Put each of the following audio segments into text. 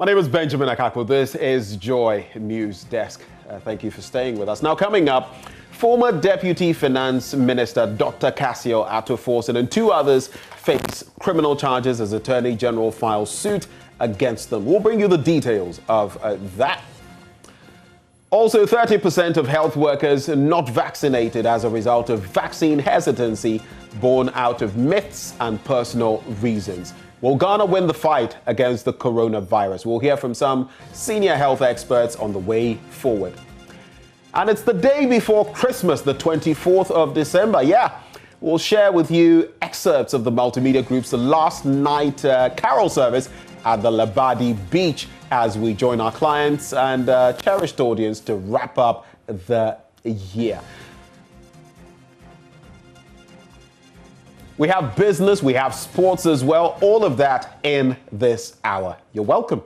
My name is Benjamin Akakpo. This is Joy News Desk. Thank you for staying with us. Now, coming up, former Deputy Finance Minister Dr. Cassio Attoforsen and two others face criminal charges as Attorney General files suit against them. We'll bring you the details of that. Also, 30% of health workers not vaccinated as a result of vaccine hesitancy born out of myths and personal reasons. Will Ghana win the fight against the coronavirus? We'll hear from some senior health experts on the way forward. And it's the day before Christmas, the 24th of December. Yeah, we'll share with you excerpts of the multimedia group's last night carol service at the Labadi Beach as we join our clients and cherished audience to wrap up the year. We have business, we have sports as well, all of that in this hour. You're welcome.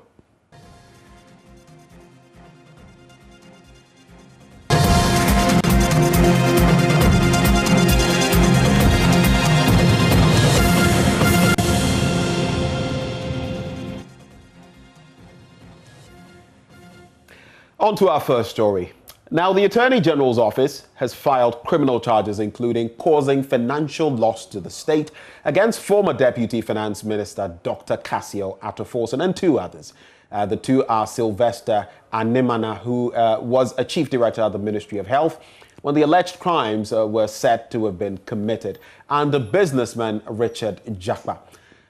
On to our first story. Now, the Attorney General's office has filed criminal charges, including causing financial loss to the state, against former Deputy Finance Minister Dr. Cassio Attoforsen and two others. The two are Sylvester Animana, who was a chief director at the Ministry of Health when the alleged crimes were said to have been committed, and the businessman Richard Jakpa.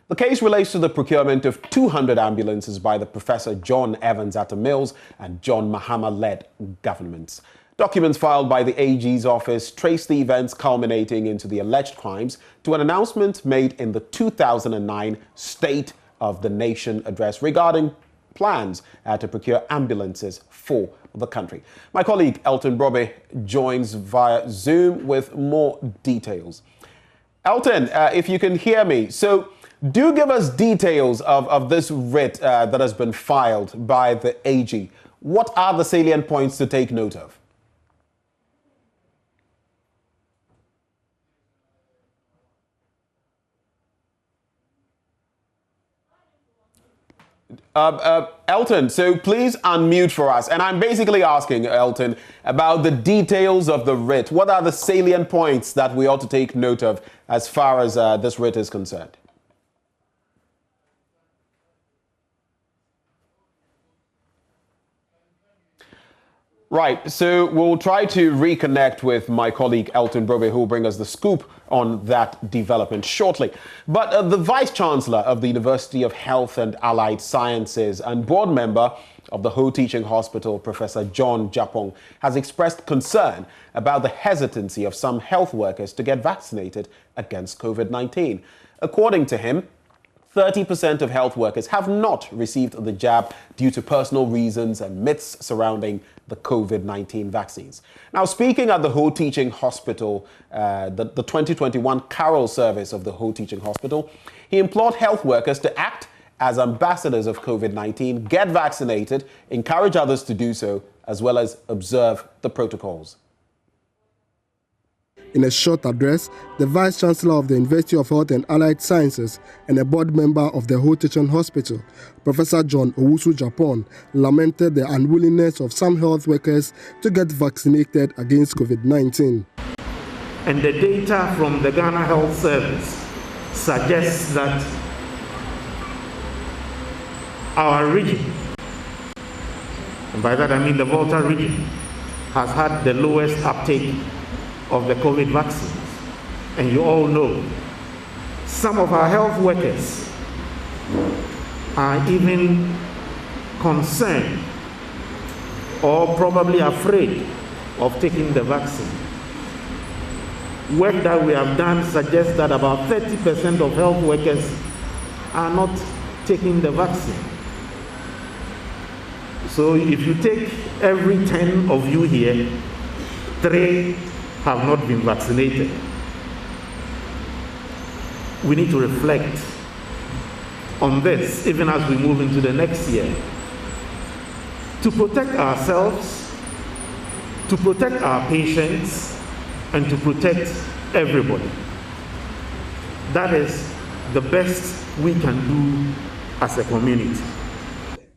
The case relates to the procurement of 200 ambulances by the Professor John Evans Atta Mills and John Mahama-led governments. Documents filed by the AG's office trace the events culminating into the alleged crimes to an announcement made in the 2009 State of the Nation address regarding plans to procure ambulances for the country. My colleague Elton Brobe joins via Zoom with more details. Elton, if you can hear me. So, do give us details of this writ that has been filed by the AG. What are the salient points to take note of? Elton, so please unmute for us. And I'm basically asking, Elton, about the details of the writ. What are the salient points that we ought to take note of as far as this writ is concerned? Right, so we'll try to reconnect with my colleague Elton Brobe, who will bring us the scoop on that development shortly. But the Vice Chancellor of the University of Health and Allied Sciences and board member of the Ho Teaching Hospital, Professor John Japong, has expressed concern about the hesitancy of some health workers to get vaccinated against COVID-19. According to him, 30% of health workers have not received the jab due to personal reasons and myths surrounding the COVID-19 vaccines. Now, speaking at the Ho Teaching Hospital, the 2021 Carol Service of the Ho Teaching Hospital, he implored health workers to act as ambassadors of COVID-19, get vaccinated, encourage others to do so, as well as observe the protocols. In a short address, the Vice Chancellor of the University of Health and Allied Sciences and a board member of the Ho Teaching Hospital, Professor John Owusu-Japong, lamented the unwillingness of some health workers to get vaccinated against COVID-19. And the data from the Ghana Health Service suggests that our region, and by that I mean the Volta region, has had the lowest uptake of the COVID vaccines. And you all know some of our health workers are even concerned or probably afraid of taking the vaccine. Work that we have done suggests that about 30% of health workers are not taking the vaccine. So if you take every 10 of you here, 3 have not been vaccinated. We need to reflect on this even as we move into the next year to protect ourselves, to protect our patients, and to protect everybody. That is the best we can do as a community.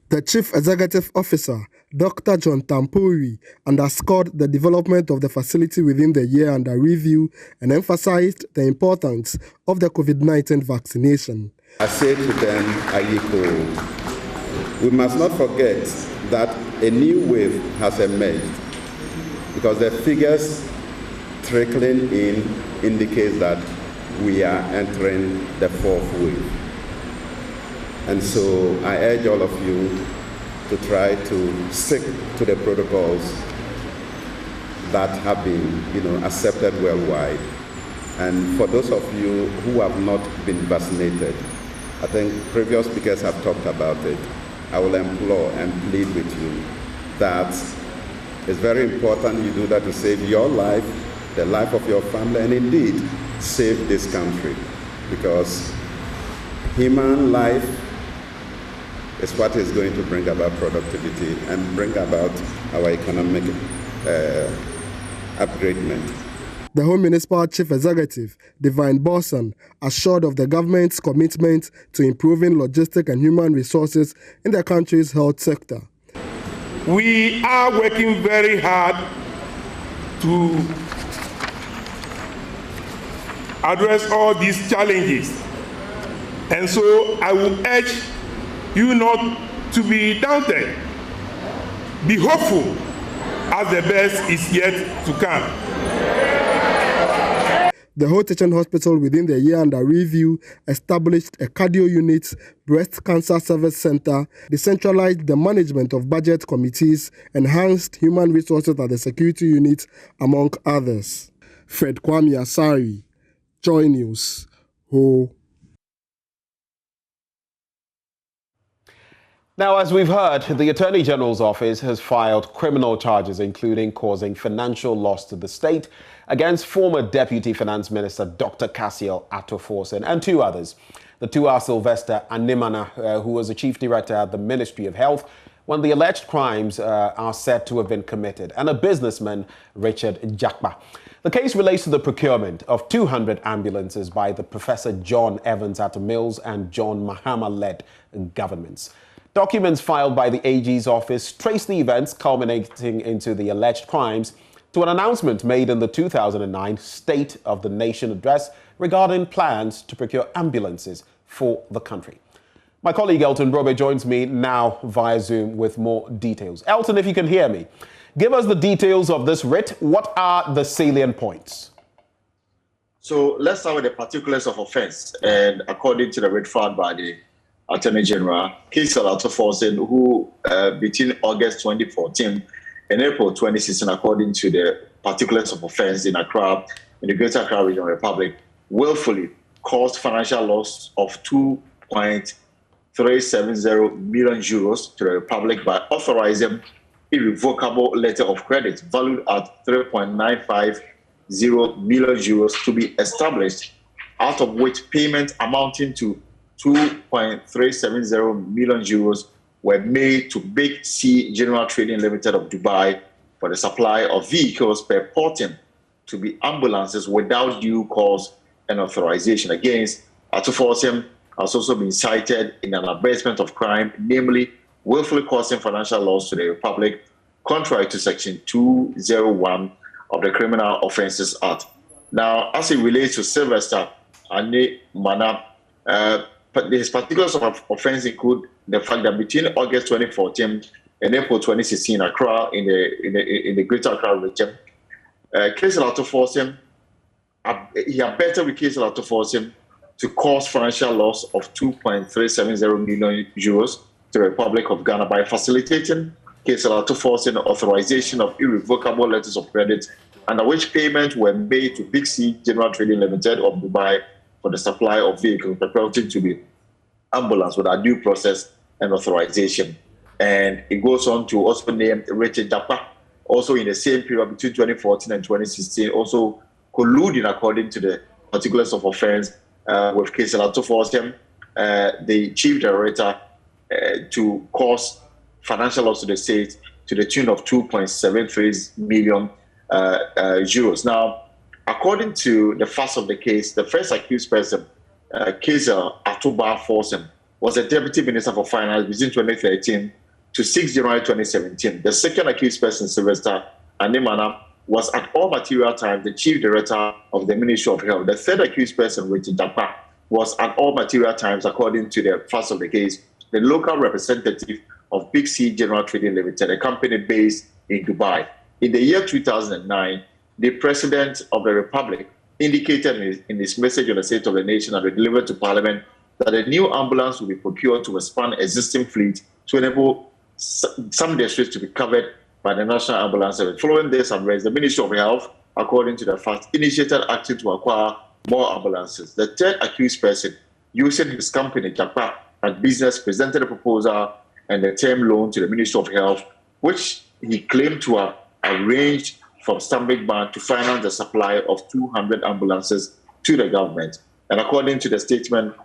The Chief Executive Officer, Dr. John Tampuri, underscored the development of the facility within the year under review and emphasized the importance of the COVID-19 vaccination. I say to them, Ayiko, we must not forget that a new wave has emerged because the figures trickling in indicate that we are entering the fourth wave. And so I urge all of you to try to stick to the protocols that have been, accepted worldwide. And for those of you who have not been vaccinated, I think previous speakers have talked about it. I will implore and plead with you that it's very important you do that to save your life, the life of your family, and indeed save this country, because human life is what is going to bring about productivity and bring about our economic upgradement. The Home Municipal Chief Executive, Divine Bosson, assured of the government's commitment to improving logistic and human resources in the country's health sector. We are working very hard to address all these challenges. And so I will urge you not to be daunted. Be hopeful, as the best is yet to come. The Whole Teaching Hospital within the year under review established a cardio unit, breast cancer service center, decentralized the management of budget committees, enhanced human resources at the security unit, among others. Fred Kwame Asari, Joy News, Ho. Now, as we've heard, the Attorney General's office has filed criminal charges, including causing financial loss to the state, against former Deputy Finance Minister Dr. Cassiel Attoforsen and two others. The two are Sylvester Animana, who was the Chief Director at the Ministry of Health when the alleged crimes are said to have been committed, and a businessman, Richard Jakpa. The case relates to the procurement of 200 ambulances by the Professor John Evans Atta Mills and John Mahama-led governments. Documents filed by the AG's office trace the events culminating into the alleged crimes to an announcement made in the 2009 State of the Nation address regarding plans to procure ambulances for the country. My colleague Elton Brobe joins me now via Zoom with more details. Elton, if you can hear me, give us the details of this writ. What are the salient points? So let's start with the particulars of offense. And according to the writ filed by the Attorney General, Chancellor Attoforsen, who between August 2014 and April 2016, according to the particulars of offense in Accra, in the Greater Accra Regional Republic, willfully caused financial loss of 2.370 million euros to the Republic by authorizing irrevocable letter of credit valued at 3.950 million euros to be established, out of which payment amounting to 2.370 million euros were made to Big C General Trading Limited of Dubai for the supply of vehicles purporting to be ambulances without due cause and authorization. Against Attoforsen has also been cited in an abasement of crime, namely willfully causing financial loss to the Republic, contrary to Section 201 of the Criminal Offences Act. Now, as it relates to Sylvester Animana, his particulars of offense include the fact that between August 2014 and April 2016, Accra, in the Greater Accra region, Chancellor Attoforsen, he abetted with Chancellor Attoforsen to cause financial loss of 2.370 million euros to the Republic of Ghana by facilitating Chancellor Attoforsen authorization of irrevocable letters of credit, under which payments were made to Big C General Trading Limited of Dubai for the supply of vehicles purporting to be ambulance without due process and authorization. And it goes on to also name Richard Jakpa, also in the same period between 2014 and 2016, also colluding according to the particulars of offense with Chancellor Attoforsen, the Chief Director, to cause financial loss to the state to the tune of 2.73 million euros. Now, according to the facts of the case, the first accused person, Chancellor Attoforsen, was a deputy minister for finance between 2013 to 6 January 2017. The second accused person, Sylvester Animana, was at all material times the chief director of the Ministry of Health. The third accused person, Richard Japa, was at all material times, according to the facts of the case, the local representative of Big C General Trading Limited, a company based in Dubai. In the year 2009, the President of the Republic indicated in his message on the State of the Nation and delivered to Parliament that a new ambulance will be procured to expand existing fleet to enable some districts to be covered by the National Ambulance Service. Following this unrest, the Ministry of Health, according to the facts, initiated action to acquire more ambulances. The third accused person, using his company, Japa, and business, presented a proposal and a term loan to the Ministry of Health, which he claimed to have arranged from Stanbic Bank to finance the supply of 200 ambulances to the government. And according to the statement,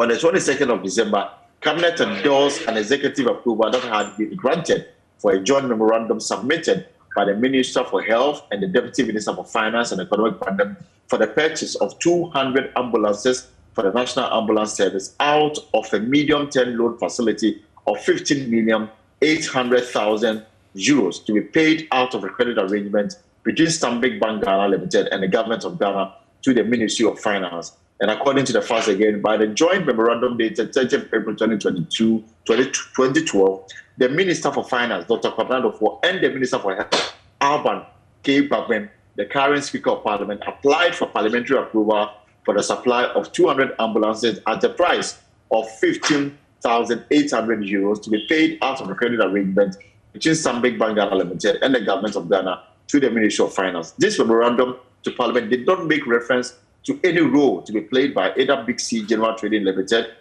on the 22nd of December, Cabinet endorsed an executive approval that had been granted for a joint memorandum submitted by the Minister for Health and the Deputy Minister for Finance and Economic Development for the purchase of 200 ambulances for the National Ambulance Service out of a medium-term loan facility of 15,800,000 euros to be paid out of a credit arrangement between Stanbic Bank Ghana Limited and the Government of Ghana to the Ministry of Finance. And according to the facts again, by the joint memorandum dated 30th April 2012, the Minister for Finance, Dr. Kwadranadofo, and the Minister for Health, Alban K. Bagben, the current Speaker of Parliament, applied for parliamentary approval for the supply of 200 ambulances at the price of 15,800 euros to be paid out of a credit arrangement between Stanbic Bank Ghana Limited and the Government of Ghana to the Ministry of Finance. This memorandum to Parliament did not make reference to any role to be played by either Big C General Trading Limited,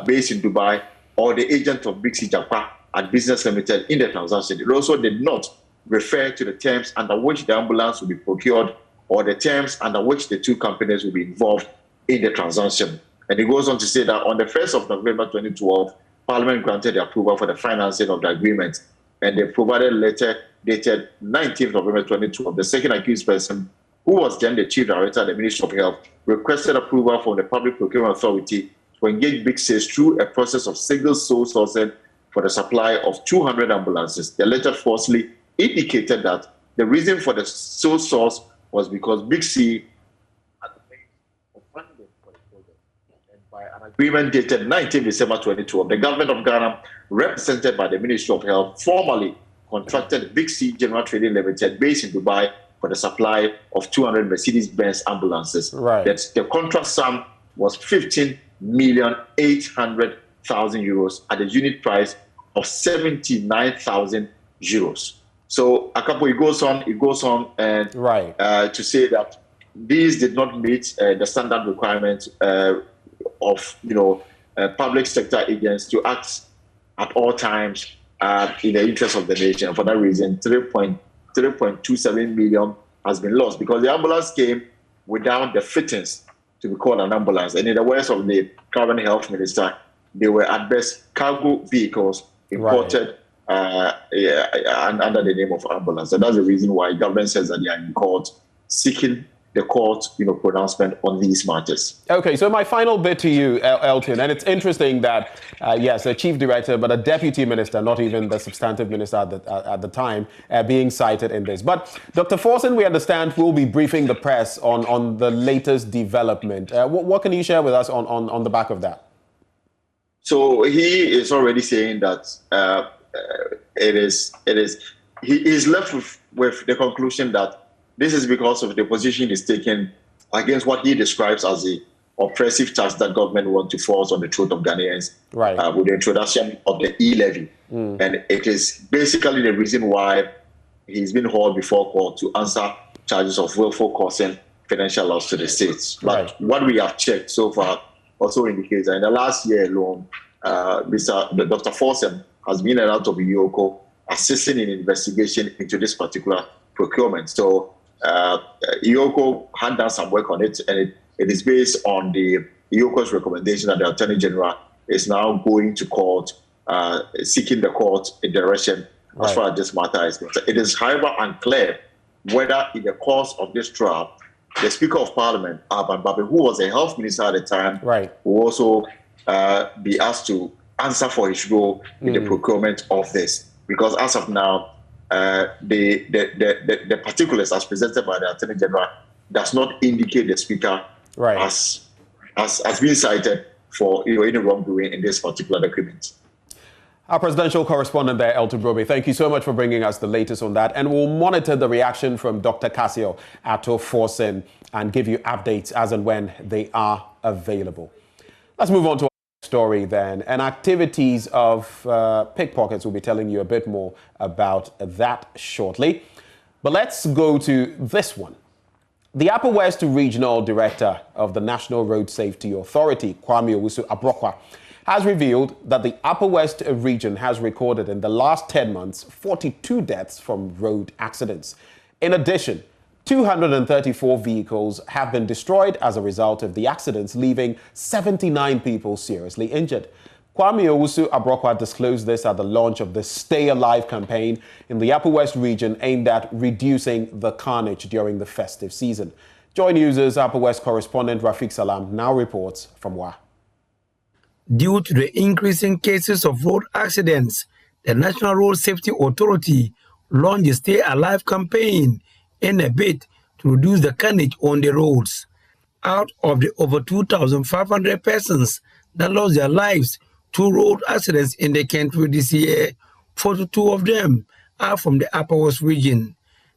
based in Dubai, or the agent of Big C Japa at Business Limited in the transaction. It also did not refer to the terms under which the ambulance will be procured or the terms under which the two companies will be involved in the transaction. And it goes on to say that on the 1st of November 2012, Parliament granted the approval for the financing of the agreement, and they provided a letter dated 19th November 2012. The second accused person, who was then the Chief Director of the Ministry of Health, requested approval from the Public Procurement Authority to engage Big C through a process of single sole sourcing for the supply of 200 ambulances. The letter falsely indicated that the reason for the sole source was because Big C had paid for funding for the project. And by an agreement dated 19 December 2012, the Government of Ghana, represented by the Ministry of Health, formally contracted Big C General Trading Limited, based in Dubai, for the supply of 200 Mercedes-Benz ambulances. Right. The contract sum was 15,800,000 euros at a unit price of 79,000 euros. So a couple, it goes on and to say that these did not meet the standard requirements of public sector agents to act at all times in the interest of the nation. For that reason, 3.27 million has been lost because the ambulance came without the fittings to be called an ambulance. And in the words of the current health minister, they were at best cargo vehicles imported under the name of ambulance. And that's the reason why government says that they are in court seeking the court pronouncement on these matters. Okay, so my final bit to you, Elton, and it's interesting that, yes, a chief director, but a deputy minister, not even the substantive minister at the time, being cited in this. But Dr. Forson, we understand, will be briefing the press on the latest development. What can you share with us on the back of that? So he is already saying that he is left with the conclusion that this is because of the position he's taken against what he describes as the oppressive tax that government want to force on the throat of Ghanaians with the introduction of the e-levy. And it is basically the reason why he's been hauled before court to answer charges of willful causing financial loss to the states. But what we have checked so far also indicates that in the last year alone, Dr. Forson has been out of Ioko assisting in investigation into this particular procurement. So Ioko had done some work on it, and it is based on the Ioko's recommendation that the Attorney General is now going to court, seeking the court a direction as far as this matter is concerned. It is, however, unclear whether in the course of this trial, the Speaker of Parliament, Alban Babe, who was the health minister at the time, who also be asked to answer for his role in the procurement of this. Because as of now, the particulars as presented by the Attorney General does not indicate the Speaker has been cited for any wrongdoing in this particular document. Our presidential correspondent there, Elton Brobe, thank you so much for bringing us the latest on that. And we'll monitor the reaction from Dr. Cassio Atto Forsen and give you updates as and when they are available. Let's move on to our story then. And activities of pickpockets, will be telling you a bit more about that shortly. But let's go to this one. The Upper West Regional Director of the National Road Safety Authority, Kwame Owusu-Abrokwa, has revealed that the Upper West region has recorded in the last 10 months 42 deaths from road accidents. In addition, 234 vehicles have been destroyed as a result of the accidents, leaving 79 people seriously injured. Kwame Owusu-Abrokwa disclosed this at the launch of the Stay Alive campaign in the Upper West region aimed at reducing the carnage during the festive season. Joy News' Upper West correspondent Rafiq Salam now reports from Wa. Due to the increasing cases of road accidents, the National Road Safety Authority launched the Stay Alive campaign in a bid to reduce the carnage on the roads. Out of the over 2,500 persons that lost their lives to road accidents in the country this year, 42 of them are from the Upper West region.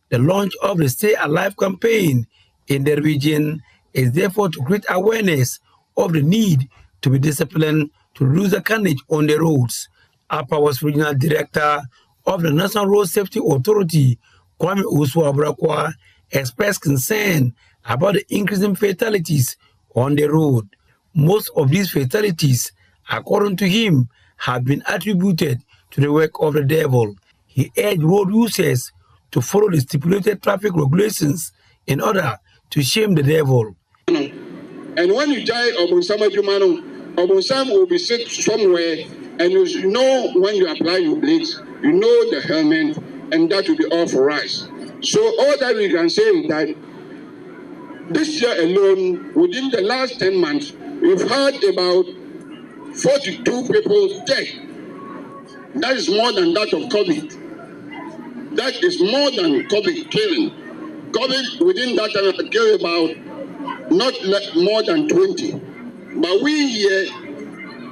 The launch of the Stay Alive campaign in the region is therefore to create awareness of the need to be disciplined to reduce the carnage on the roads. Upper West Regional Director of the National Road Safety Authority, Kwame Owusu-Abrokwa, expressed concern about the increasing fatalities on the road. Most of these fatalities, according to him, have been attributed to the work of the devil. He urged road users to follow the stipulated traffic regulations in order to shame the devil. And when you die, Obunsam will be sick somewhere, and you know when you apply your blades, you know the helmet, and that will be authorized. So all that we can say is that this year alone, within the last 10 months, we've had about 42 people dead. That is more than that of COVID. That is more than COVID killing. COVID within that time killed about not more than 20. But we here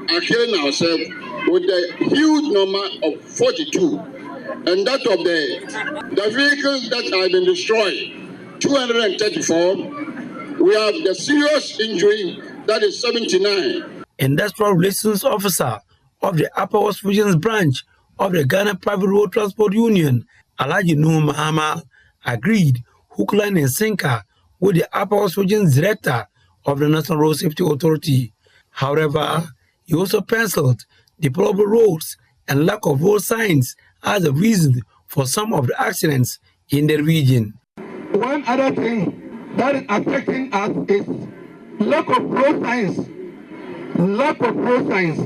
are killing ourselves with a huge number of 42. And that of the vehicles that have been destroyed, 234. We have the serious injury, that is 79. Industrial Relations Officer of the Upper West Regions branch of the Ghana Private Road Transport Union, Alhaji Nuhu Mahama, agreed hook, line and sinker with the Upper West Regions Director of the National Road Safety Authority. However, he also penciled deplorable roads and lack of road signs as a reason for some of the accidents in the region. One other thing that is affecting us is lack of road signs. Lack of road signs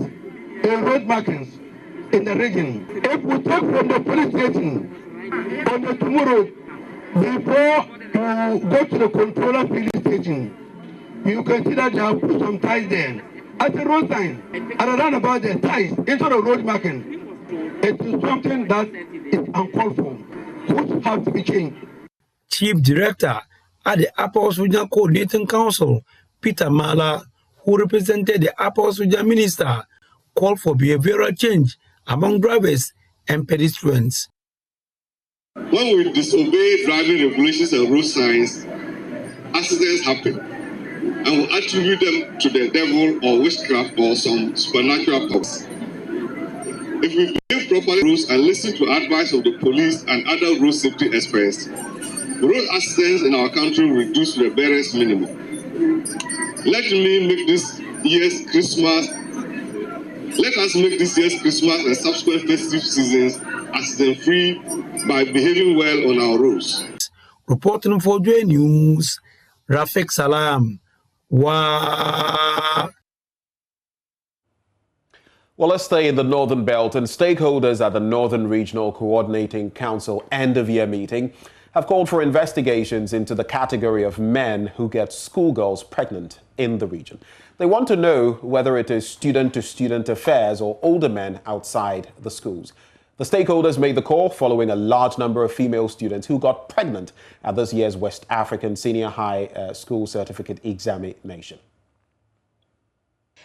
and road markings in the region. If we talk from the police station on the tomorrow, before you go to the controller police station, you can see that they have put some ties there. At the road sign, and around about the ties into the road marking, it is something that is uncalled for, which has to be changed. Chief Director at the Upper West Regional Coordinating Council, Peter Mala, who represented the Upper West Regional Minister, called for behavioral change among drivers and pedestrians. When we disobey driving regulations and road signs, accidents happen. And we attribute them to the devil or witchcraft or some supernatural powers. If we behave properly rules and listen to advice of the police and other road safety experts, road accidents in our country will reduce to the barest minimum. Let us make this year's Christmas and subsequent festive seasons accident-free by behaving well on our roads. Reporting for Joy News, Rafiq Salam. Wow. Well, let's stay in the Northern Belt, and stakeholders at the Northern Regional Coordinating Council end-of-year meeting have called for investigations into the category of men who get schoolgirls pregnant in the region. They want to know whether it is student-to-student affairs or older men outside the schools. The stakeholders made the call following a large number of female students who got pregnant at this year's West African Senior High School Certificate Examination.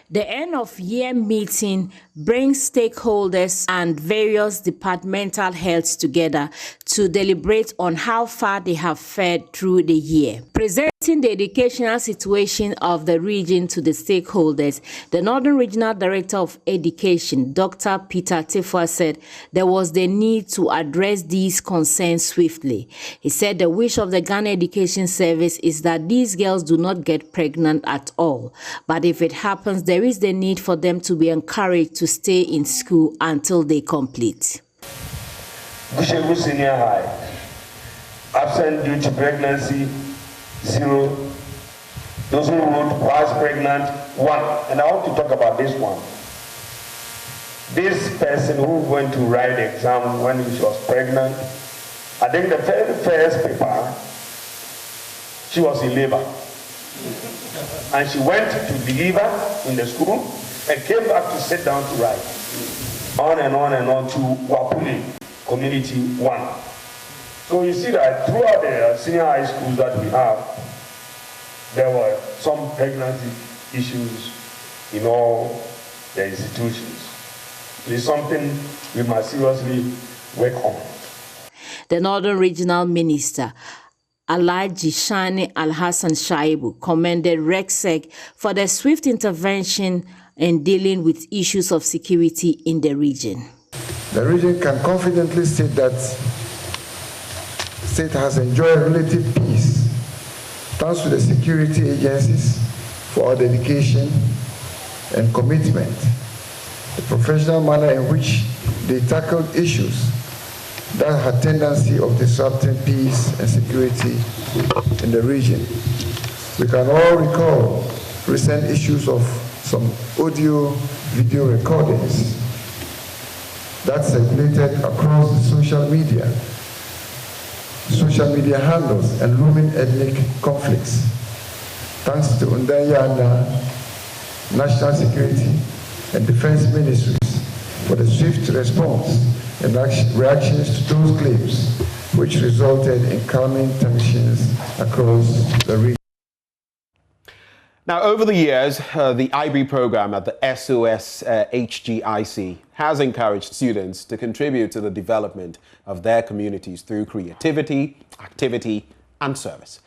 The end-of-year meeting brings stakeholders and various departmental heads together to deliberate on how far they have fared through the year. Presenting the educational situation of the region to the stakeholders, the Northern Regional Director of Education, Dr. Peter Tifwa, said there was the need to address these concerns swiftly. He said the wish of the Ghana Education Service is that these girls do not get pregnant at all, but if it happens, there is the need for them to be encouraged to stay in school until they complete. Kushebu Senior High, absent due to pregnancy, 0. Those who wrote was pregnant, 1. And I want to talk about this one. This person who went to write the exam when she was pregnant, I think the very first paper, she was in labor. And she went to deliver in the school and came back to sit down to write. On and on to Wapuli Community 1. So you see that throughout the senior high schools that we have, there were some pregnancy issues in all the institutions. It is something we must seriously work on. The Northern Regional Minister, Alhaji Shani Al-Hassan Shaibu, commended RECSEC for the swift intervention in dealing with issues of security in the region. The region can confidently state that state has enjoyed relative peace thanks to the security agencies for our dedication and commitment, the professional manner in which they tackled issues that had tendency of disrupting peace and security in the region. We can all recall recent issues of some audio-video recordings that circulated across the social media handles and looming ethnic conflicts. Thanks to Undayana, National Security and Defense Ministries for the swift response and reactions to those claims, which resulted in calming tensions across the region. Now, over the years, the IB program at the SOS HGIC has encouraged students to contribute to the development of their communities through creativity, activity, and service.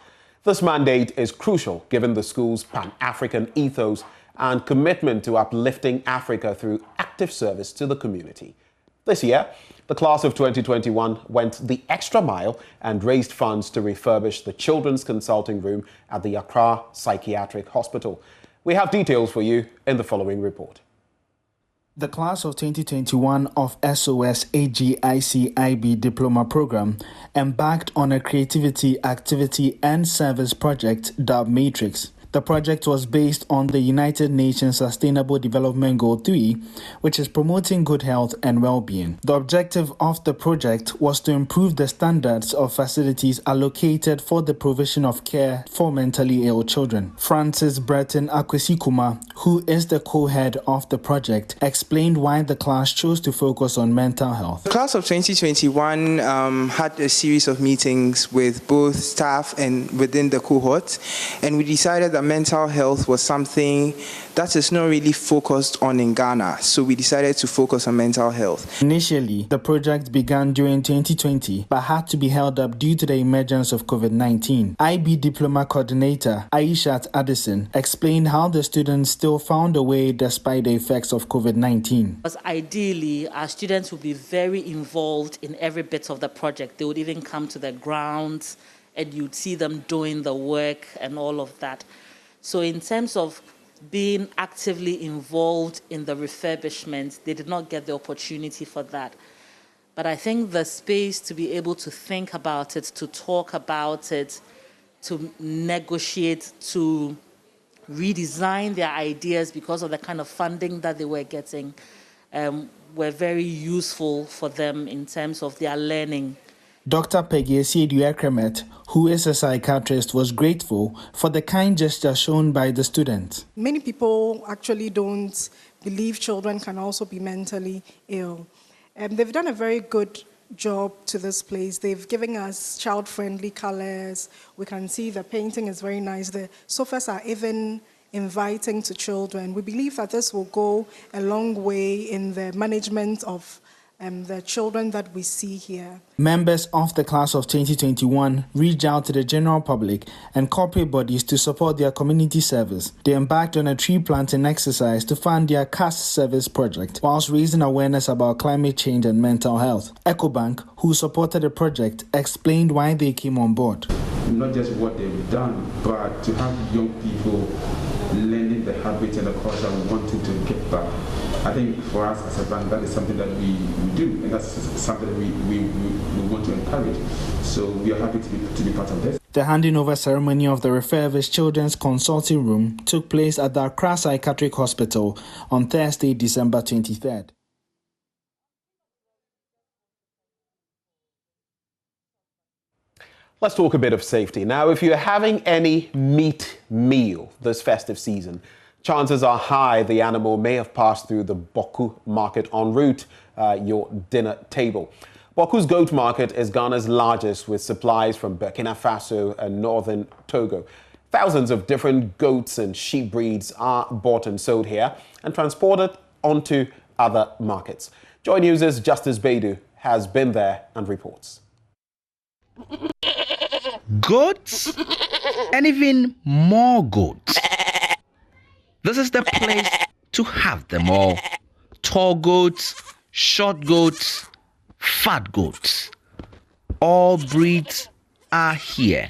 This mandate is crucial given the school's Pan-African ethos and commitment to uplifting Africa through active service to the community. This year, the class of 2021 went the extra mile and raised funds to refurbish the children's consulting room at the Accra Psychiatric Hospital. We have details for you in the following report. The class of 2021 of SOS AGIC IB Diploma Program embarked on a creativity, activity and service project dubbed Matrix. The project was based on the United Nations Sustainable Development Goal 3, which is promoting good health and well-being. The objective of the project was to improve the standards of facilities allocated for the provision of care for mentally ill children. Francis Breton Akwesikuma, who is the co-head of the project, explained why the class chose to focus on mental health. The class of 2021 had a series of meetings with both staff and within the cohort, and we decided that mental health was something that is not really focused on in Ghana, so we decided to focus on mental health. Initially, the project began during 2020 but had to be held up due to the emergence of COVID-19. IB Diploma Coordinator Aishat Addison explained how the students still found a way despite the effects of COVID-19. Because ideally, our students would be very involved in every bit of the project. They would even come to the grounds and you'd see them doing the work and all of that. So in terms of being actively involved in the refurbishment, they did not get the opportunity for that. But I think the space to be able to think about it, to talk about it, to negotiate, to redesign their ideas because of the kind of funding that they were getting, were very useful for them in terms of their learning. Dr. Peggy Esidu-Ekremet, who is a psychiatrist, was grateful for the kind gesture shown by the student. Many people actually don't believe children can also be mentally ill. They've done a very good job to this place. They've given us child-friendly colors. We can see the painting is very nice. The sofas are even inviting to children. We believe that this will go a long way in the management of the children that we see here. Members of the class of 2021 reached out to the general public and corporate bodies to support their community service. They embarked on a tree planting exercise to fund their CAS service project, whilst raising awareness about climate change and mental health. EcoBank, who supported the project, explained why they came on board. Not just what they've done, but to have young people learning the habits and the culture and wanting to get back. I think for us as a bank, that is something that we do, and that's something that we want to encourage. So we are happy to be part of this. The handing over ceremony of the refurbished Children's Consulting Room took place at the Accra Psychiatric Hospital on Thursday, December 23rd. Let's talk a bit of safety. Now, if you're having any meat meal this festive season, chances are high the animal may have passed through the Boku market en route your dinner table. Boku's goat market is Ghana's largest, with supplies from Burkina Faso and northern Togo. Thousands of different goats and sheep breeds are bought and sold here and transported onto other markets. Joy News' Justice Baidu has been there and reports. Goats and even more goats. This is the place to have them all. Tall goats, short goats, fat goats. All breeds are here.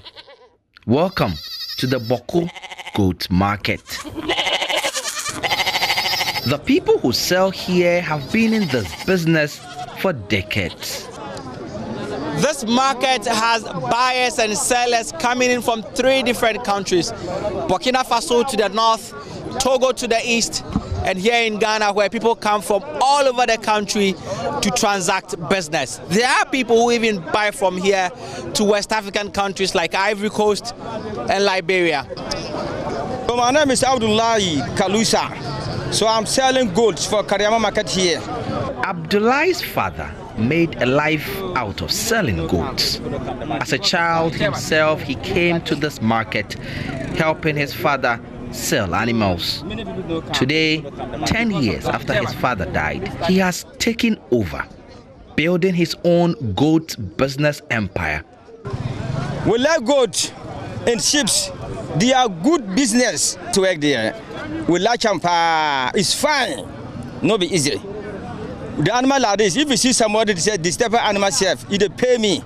Welcome to the Boku Goat Market. The people who sell here have been in this business for decades. This market has buyers and sellers coming in from 3 different countries. Burkina Faso to the north, Togo to the east, and here in Ghana where people come from all over the country to transact business. There are people who even buy from here to West African countries like Ivory Coast and Liberia. So my name is Abdullahi Kalusa. So I'm selling goods for Kariama market here. Abdullah's father made a life out of selling goats. As a child himself, he came to this market helping his father sell animals. Today, 10 years after his father died, he has taken over, building his own goat business empire. We like goats and sheep. They are good business to work there. We like them. It's fine. No be easy. The animal like this, if you see somebody disturb animal self, it pay me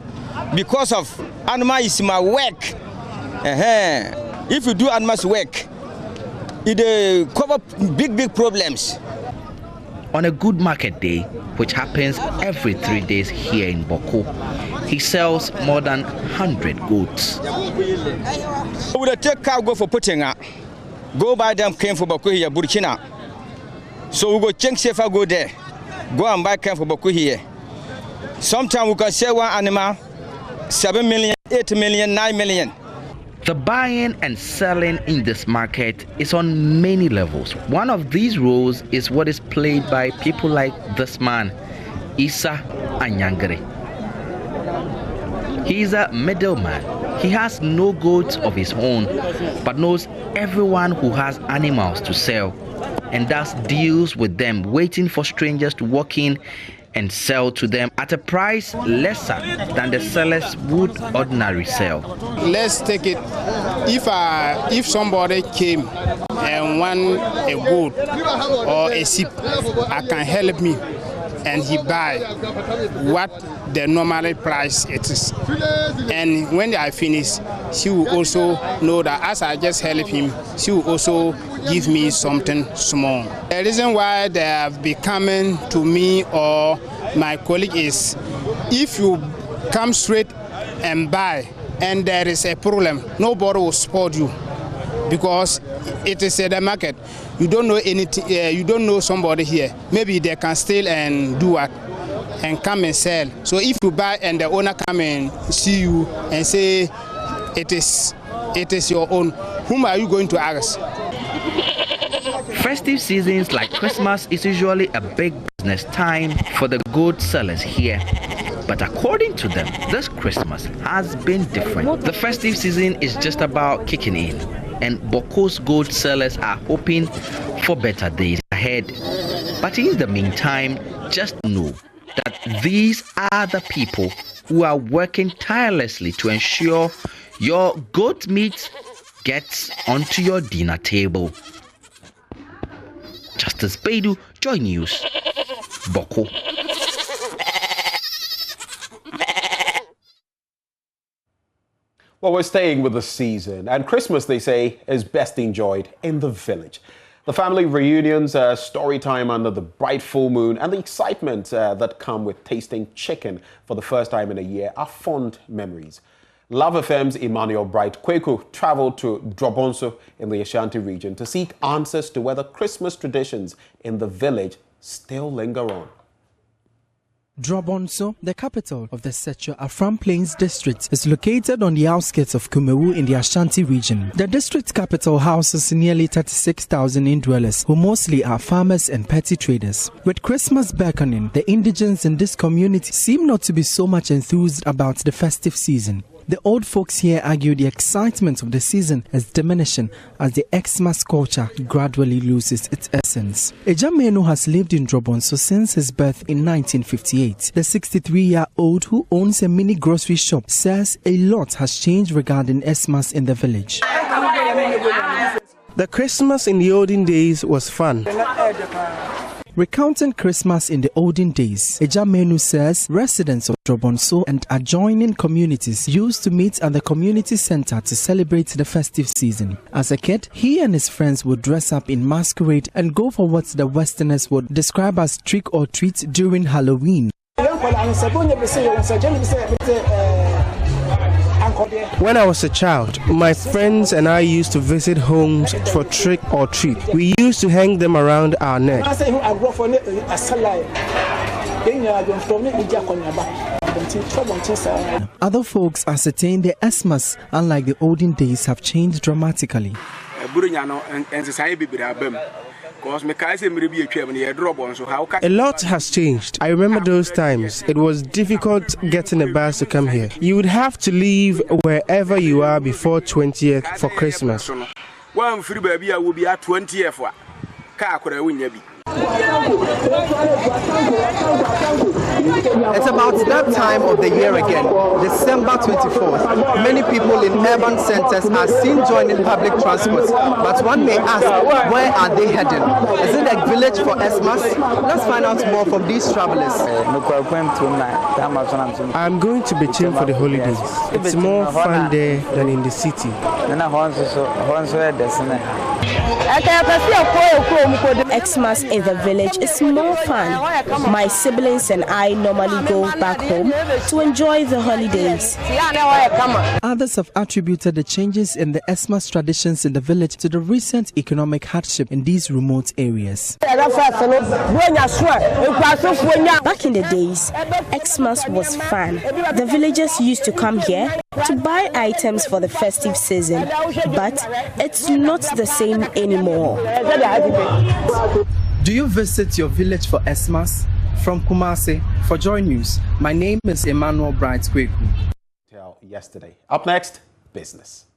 because of animal is my work. If you do animal's work, it cover big problems. On a good market day, which happens every 3 days here in Boku, he sells more than 100 goats. We will take car go for putting up. Go buy them came for Boku here, Burkina. So we go check safer go there. Go and buy came for Boku here. Sometimes we can sell one animal 7 million, 8 million, 9 million. The buying and selling in this market is on many levels. One of these roles is what is played by people like this man, Isa Anyangere. He is a middleman. He has no goats of his own, but knows everyone who has animals to sell, and thus deals with them, waiting for strangers to walk in and sell to them at a price lesser than the sellers would ordinarily sell. Let's take it. If somebody came and want a goat or a sheep, I can help me, and he buy what the normal price it is. And when I finish, she will also know that as I just help him, she will also give me something small. The reason why they have been coming to me or my colleague is, if you come straight and buy and there is a problem, nobody will support you, because it is the market. You don't know anything. You don't know somebody here. Maybe they can steal and do what. and come and sell. So if you buy and the owner come and see you and say it is your own, whom are you going to ask? Festive seasons like Christmas is usually a big business time for the goat sellers here. But according to them, this Christmas has been different. The festive season is just about kicking in, and Boku's goat sellers are hoping for better days ahead. But in the meantime, just know that these are the people who are working tirelessly to ensure your goat meat gets onto your dinner table. Justice Beidou, Joy News, Boku. Well, we're staying with the season, and Christmas, they say, is best enjoyed in the village. The family reunions, story time under the bright full moon, and the excitement that come with tasting chicken for the first time in a year are fond memories. Love FM's Emmanuel Bright Kweku traveled to Drobonso in the Ashanti region to seek answers to whether Christmas traditions in the village still linger on. Drobonso, the capital of the Secho Afram Plains district, is located on the outskirts of Kumewu in the Ashanti region. The district capital houses nearly 36,000 indwellers, who mostly are farmers and petty traders. With Christmas beckoning, the indigents in this community seem not to be so much enthused about the festive season. The old folks here argue the excitement of the season is diminishing as the Xmas culture gradually loses its essence. Ejamenu has lived in Drobonso since his birth in 1958. The 63-year-old who owns a mini grocery shop says a lot has changed regarding Xmas in the village. The Christmas in the olden days was fun. Recounting Christmas in the olden days, Ejamenu says residents of Drobonso and adjoining communities used to meet at the community center to celebrate the festive season. As a kid, he and his friends would dress up in masquerade and go for what the Westerners would describe as trick or treat during Halloween. When I was a child, my friends and I used to visit homes for trick or treat. We used to hang them around our neck. Other folks ascertain the Xmas, unlike the olden days, have changed dramatically. A lot has changed. I remember those times. It was difficult getting a bus to come here. You would have to leave wherever you are before 20th for Christmas. It's about that time of the year again, December 24th. Many people in urban centers are seen joining public transport, but one may ask, where are they heading? Is it a village for Xmas? Let's find out more from these travelers. I'm going to Beijing for the holidays. It's more fun there than in the city. Xmas in the village is more fun. My siblings and I normally go back home to enjoy the holidays. Others have attributed the changes in the Xmas traditions in the village to the recent economic hardship in these remote areas. Back in the days, Xmas was fun. The villagers used to come here to buy items for the festive season, but it's not the same anymore. Do you visit your village for Xmas? From Kumasi, for Joy News, my name is Emmanuel Bright Kweku. Yesterday. Up next, business.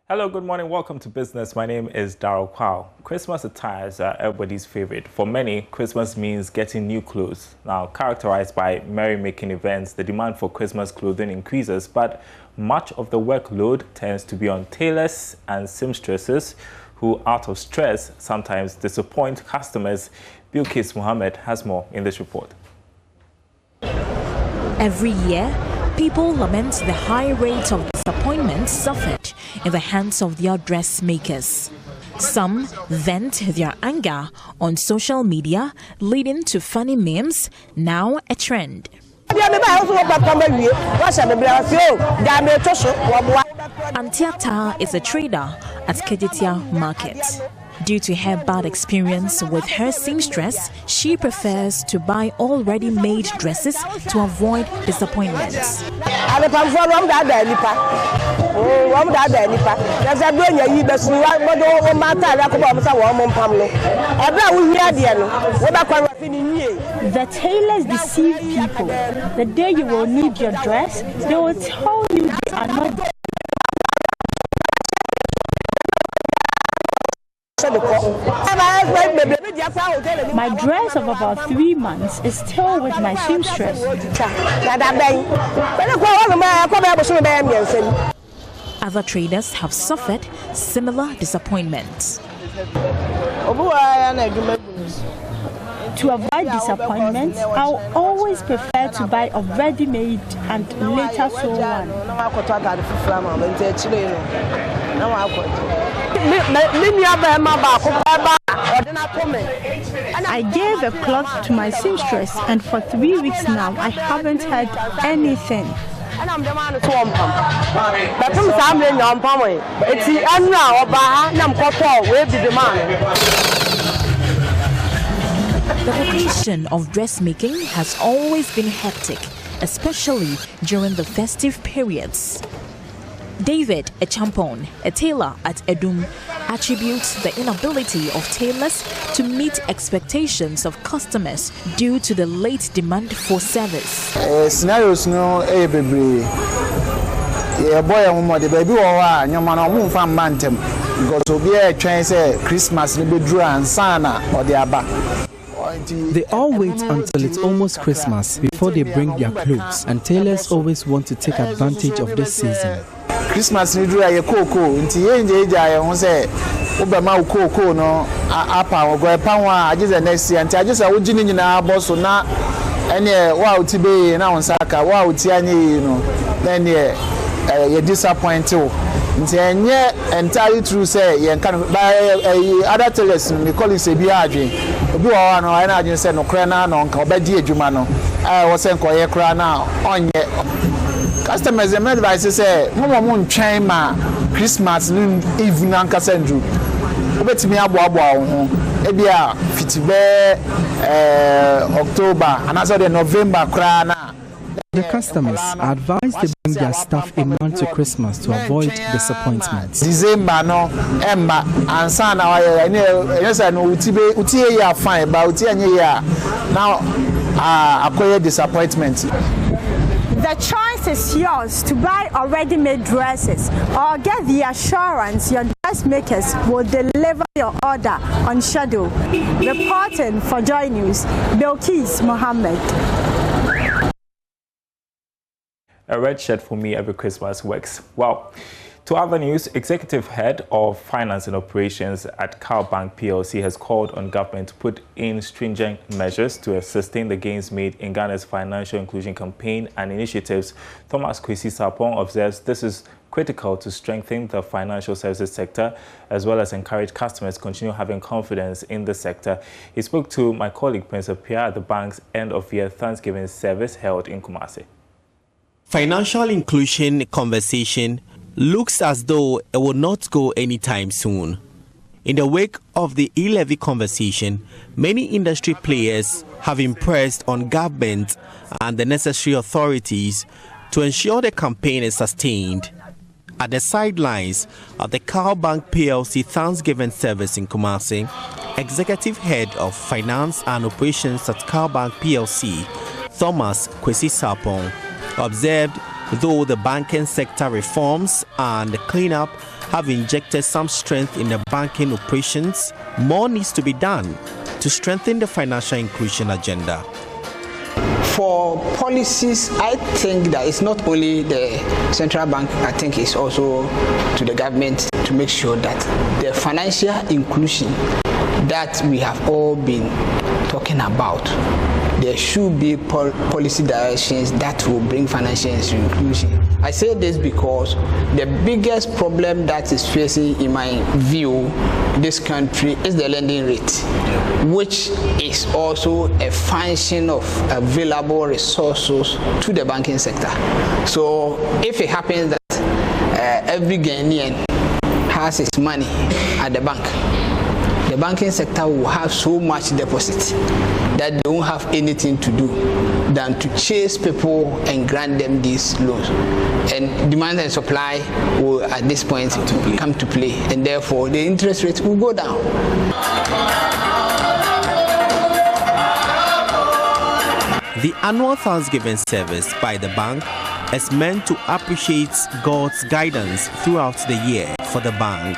Hello, good morning. Welcome to Business. My name is Darryl Kwao. Christmas attires are everybody's favorite. For many, Christmas means getting new clothes. Now, characterized by merry-making events, the demand for Christmas clothing increases, but much of the workload tends to be on tailors and seamstresses who, out of stress, sometimes disappoint customers. Bilkis Muhammad has more in this report. Every year, people lament the high rate of disappointment suffered in the hands of their dressmakers. Some vent their anger on social media, leading to funny memes, now a trend. Antiata is a trader at Kejetia Market. Due to her bad experience with her seamstress, she prefers to buy already made dresses to avoid disappointments. The tailors deceive people. The day you will need your dress, they will tell you they are not. My dress of about 3 months is still with my seamstress. Other traders have suffered similar disappointments. To avoid disappointment, I'll always prefer to buy a ready-made and later sew one. I gave a cloth to my seamstress, and for 3 weeks now, I haven't had anything. The vocation of dressmaking has always been hectic, especially during the festive periods. David Echampon, a tailor at Edum, attributes the inability of tailors to meet expectations of customers due to the late demand for service. Scenarios no baby. Yeah, boy, I'm the baby or your man or from Bantam because to be a train say Christmas will be drew and Sana or the Abba. They all wait until it's almost Christmas before they bring their clothes, and tailors always want to take advantage of this season. Christmas ni drew a cocoa into Yenja. I won't say Obama cocoa no apa or go pound. I just next year and I just a wood in our boss or not. And yeah, wow, Tibe now on Saka, wow, Tiani, you know, then yeah, you're disappointed. And yeah, entirely true say, yeah, kind of by other tailors, we call it Sebiaji. I just said no crana no Kabadi Jumano. I was saying Koya Crana on ye. Customers and advice say, Mama Moon Chima, Christmas Eve Nanka Sandru. Bet me up Ebia Fitibe October and as of November crana. The customers are advised to bring their stuff in month to Christmas to avoid disappointments. December no Emma and Sana yes I know utie ya fine but utie ya now acquire disappointment. The choice is yours to buy already made dresses or get the assurance your dressmakers will deliver your order on schedule. Reporting for Joy News, Belkis Mohammed. A red shirt for me every Christmas works. Well, to other news, Executive Head of Finance and Operations at Cow Bank PLC has called on government to put in stringent measures to sustain the gains made in Ghana's financial inclusion campaign and initiatives. Thomas Kwesi Sarpong observes this is critical to strengthen the financial services sector as well as encourage customers to continue having confidence in the sector. He spoke to my colleague Prince Pierre at the bank's end-of-year Thanksgiving service held in Kumasi. Financial inclusion conversation looks as though it will not go anytime soon. In the wake of the e-levy conversation, many industry players have impressed on government and the necessary authorities to ensure the campaign is sustained. At the sidelines of the Cow Bank PLC Thanksgiving service in Kumasi, Executive Head of Finance and Operations at Cow Bank PLC, Thomas Kwesi Sarpong, observed though the banking sector reforms and the cleanup have injected some strength in the banking operations, more needs to be done to strengthen the financial inclusion agenda. For policies, I think that it's not only the central bank, I think it's also to the government to make sure that the financial inclusion that we have all been talking about, there should be policy directions that will bring financial inclusion. I say this because the biggest problem that is facing, in my view, this country is the lending rate, which is also a function of available resources to the banking sector. So if it happens that every Ghanaian has his money at the bank, the banking sector will have so much deposit that they won't have anything to do than to chase people and grant them these loans. And demand and supply will at this point come to play, and therefore the interest rate will go down. The annual Thanksgiving service by the bank is meant to appreciate God's guidance throughout the year for the bank.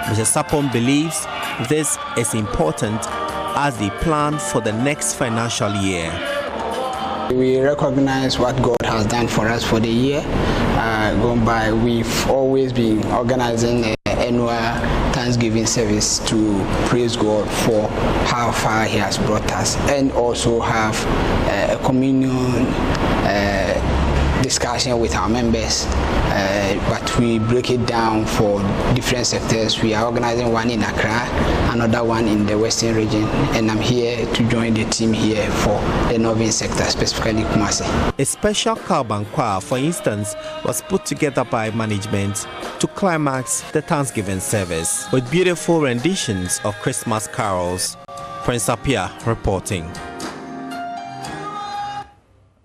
Mr. Sapon believes this is important as they plan for the next financial year. We recognize what God has done for us for the year gone by. We've always been organizing an annual Thanksgiving service to praise God for how far He has brought us, and also have a communion discussion with our members, but we break it down for different sectors. We are organizing one in Accra, another one in the Western region, and I'm here to join the team here for the Northern sector, specifically Kumasi. A special Kalban choir, for instance, was put together by management to climax the Thanksgiving service with beautiful renditions of Christmas carols. Prince Apia reporting.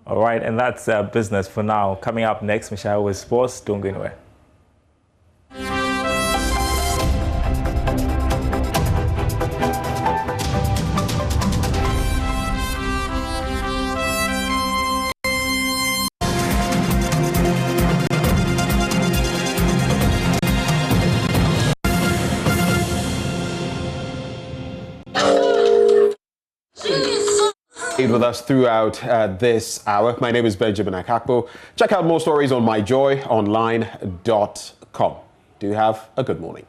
All right, and that's business for now. Coming up next, Michelle, with sports. Don't go anywhere. With us throughout this hour. My name is Benjamin Akakpo. Check out more stories on myjoyonline.com. Do have a good morning.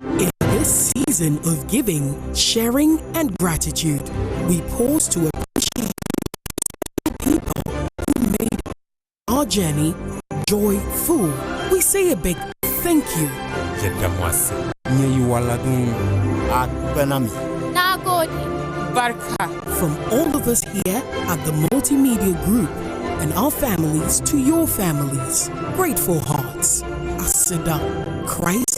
In this season of giving, sharing, and gratitude, we pause to appreciate people who made our journey joyful. We say a big thank you. From all of us here at the Multimedia Group and our families to your families, grateful hearts. Asida, Christ